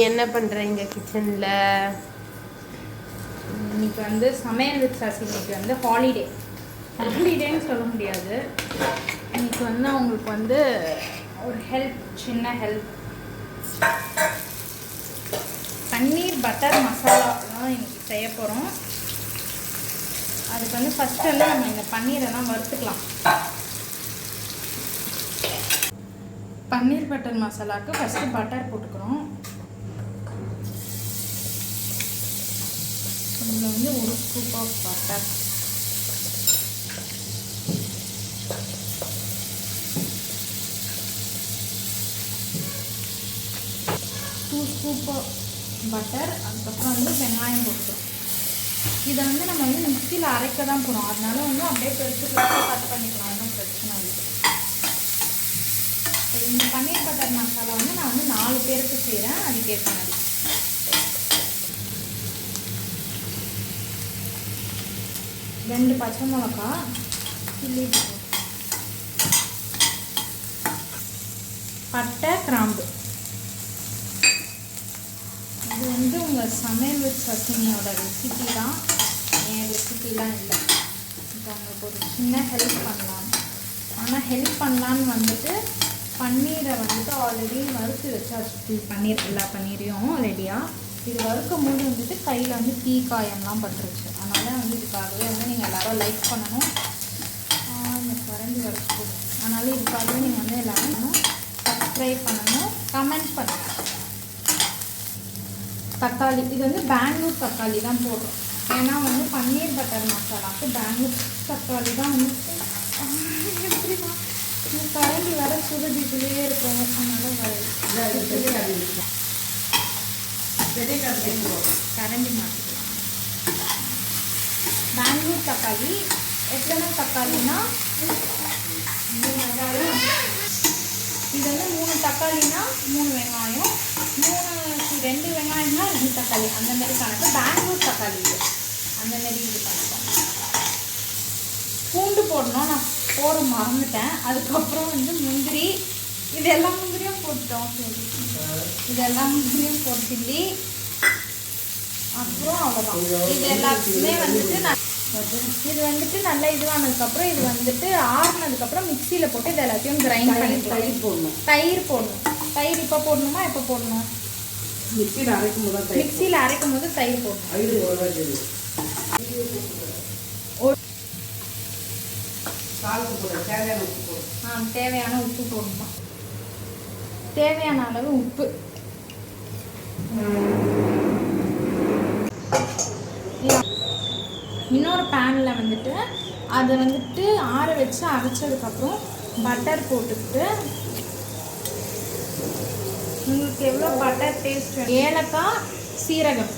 என்ன பண்ணுறீங்க கிச்சனில்? இன்னைக்கு வந்து சமையல் வித் சசி இன்னைக்கு வந்து ஹாலிடேன்னு சொல்ல முடியாது. இன்னைக்கு வந்து அவங்களுக்கு வந்து ஒரு சின்ன ஹெல்ப் பன்னீர் பட்டர் மசாலா தான் இன்னைக்கு செய்ய போகிறோம். அதுக்கு வந்து ஃபஸ்ட்டு வந்து நம்ம இந்த பன்னீரெல்லாம் வறுத்துக்கலாம். பன்னீர் பட்டர் மசாலாவுக்கு ஃபஸ்ட்டு பட்டர் போட்டுக்கிறோம். இதில் வந்து ஒரு scoop of butter, two scoop of butter. அதுக்கப்புறம் வந்து வெங்காயம் போட்டுக்கிறோம். இதை வந்து நம்ம வந்து மிக்சியில் அரைக்க தான் போகிறோம். அதனால வந்து அப்படியே பெருசு கட் பண்ணிக்கலாம், ஒன்றும் பிரச்சனை இல்லை. இந்த பன்னீர் பட்டர் மசாலா வந்து நான் வந்து 4 பேருக்கு செய்கிறேன். அதுக்கேற்ற மாதிரி 2 பச்சை மிளகா கிள்ளி, பட்டை, கிராம்பு. இது வந்து உங்கள் சமையல் வித் சசினியோட ரெசிபி தான், என் ரெசிபிலாம் இல்லை. இப்போ உங்களுக்கு ஒரு சின்ன ஹெல்ப் பண்ணலாம். ஆனால் ஹெல்ப் பண்ணலான்னு வந்துட்டு பன்னீரை வந்துட்டு ஆல்ரெடி வறுத்து வச்சாச்சு. பன்னீர் எல்லா பன்னீரையும் ரெடியாக இது வறுக்கும் போது வந்துட்டு கையில் வந்து தீக்காயம்லாம் பட்டுருச்சு. அதனால் வந்து இதுக்காகவே வந்து நீங்கள் எல்லோரும் லைக் பண்ணணும். இந்த கரண்டி வறுத்து போடும். அதனால் இதுக்காகவே நீங்கள் வந்து எல்லோரும் சப்ஸ்கிரைப் பண்ணணும், கமெண்ட் பண்ணணும். தக்காளி, இது வந்து பெங்களூர் தக்காளி தான் போடுறோம். ஏன்னா வந்து பன்னீர் பட்டர் மசாலாவுக்கு பெங்களூர் தக்காளி தான் வந்து எப்படிமா இந்த கரண்டி வர சுடுதிக்குள்ளேயே இருக்கும். அதனால் கரண்டி மாற்றிக்கலாம். பெங்களூர் தக்காளி எத்தனை தக்காளினா 3 வெங்காயம். இது வந்து 3 தக்காளினா 3 வெங்காயம், 2 வெங்காயம்னா 2 தக்காளி, அந்த மாதிரி கணக்கு. பெங்களூர் தக்காளி இது அந்த மாதிரி இது பண்ணிட்டோம். பூண்டு போடணும், நான் போட மறந்துட்டேன். அதுக்கப்புறம் வந்து முந்திரி, இது எல்லா முந்திரியும் போட்டுட்டோம். இது எல்லா முந்திரியும் போட்டுள்ளி, அப்புறம் அவ்வளோதான். இது எல்லாத்துக்குமே வந்துட்டு இது வந்துட்டு நல்லா இதுவானதுக்கப்புறம் இது வந்துட்டு ஆறுனதுக்கப்புறம் மிக்சியில் போட்டு இது எல்லாத்தையும் கிரைண்ட் பண்ணி தயிர் போடணும். தயிர் இப்போ போடணுமா? எப்போ போடணும்? மிக்சியில் அரைக்கும் போது தயிர் போடணும். தேவையான உப்பு போடணுமா? தேவையான அளவு உப்பு. இன்னொரு பேனில் வந்துட்டு அதை வந்துட்டு ஆற வச்சு அரைச்சதுக்கப்புறம் பட்டர் போட்டுக்கிட்டு, உங்களுக்கு எவ்வளோ பட்டர் டேஸ்ட், ஏலக்காய், சீரகம்,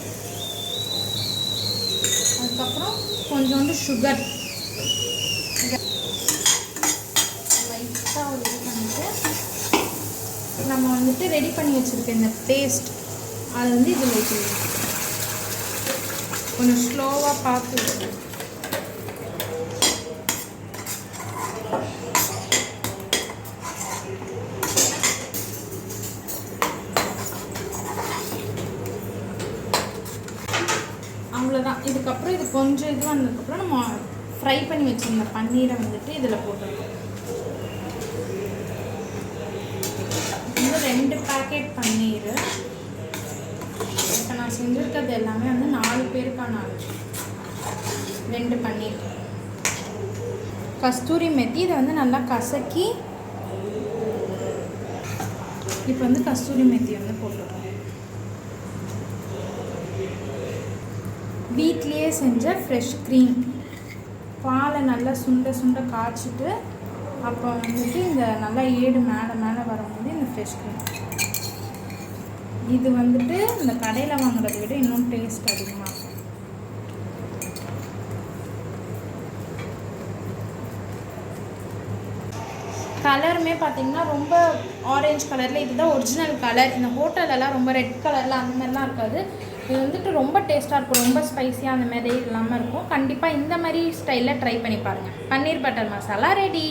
அதுக்கப்புறம் கொஞ்சோண்டு சுகர் லைட்டாக ஒரு இது பண்ணிட்டு நம்ம வந்துட்டு ரெடி பண்ணி வச்சுருக்க இந்த பேஸ்ட் அதை வந்து இதில் வச்சுருக்கோம். கொஞ்சம் ஸ்லோவாக பார்த்து அவ்வளோதான். இதுக்கப்புறம் இது கொஞ்சம் இது வந்ததுக்கப்புறம் நம்ம ஃப்ரை பண்ணி வச்சுருந்த பன்னீரை வந்துட்டு இதில் போட்டுருக்கோம். இது 2 பேக்கெட் பன்னீர். இப்போ நான் செஞ்சுருக்கிறது எல்லாமே வந்து 4 பேருக்கான அளவு. 2 பன்னீர், கஸ்தூரி மெத்தி, இதை வந்து நல்லா கசக்கி இப்போ வந்து கஸ்தூரி மெத்தி வந்து போட்டுருக்கோம். வீட்லேயே செஞ்ச ஃப்ரெஷ் க்ரீம், பாலை நல்லா சுண்ட காய்ச்சிட்டு அப்போ வந்துட்டு இந்த நல்லா ஏடு மேலே வரும்போது இந்த ஃப்ரெஷ் க்ரீம். இது வந்துட்டு இந்த கடையில் வாங்குறதை விட இன்னும் டேஸ்ட் அதிகமாக இருக்கும். கலருமே பார்த்திங்கன்னா ரொம்ப ஆரஞ்சு கலரில், இதுதான் ஒரிஜினல் கலர். இந்த ஹோட்டலெல்லாம் ரொம்ப ரெட் கலரில் அந்த மாதிரிலாம் இருக்காது. இது வந்துட்டு ரொம்ப டேஸ்ட்டாக இருக்கும், ரொம்ப ஸ்பைஸியாக அந்த மாதிரி இல்லாமல் இருக்கும். கண்டிப்பாக இந்த மாதிரி ஸ்டைலில் ட்ரை பண்ணி பாருங்கள். பன்னீர் பட்டர் மசாலா ரெடி.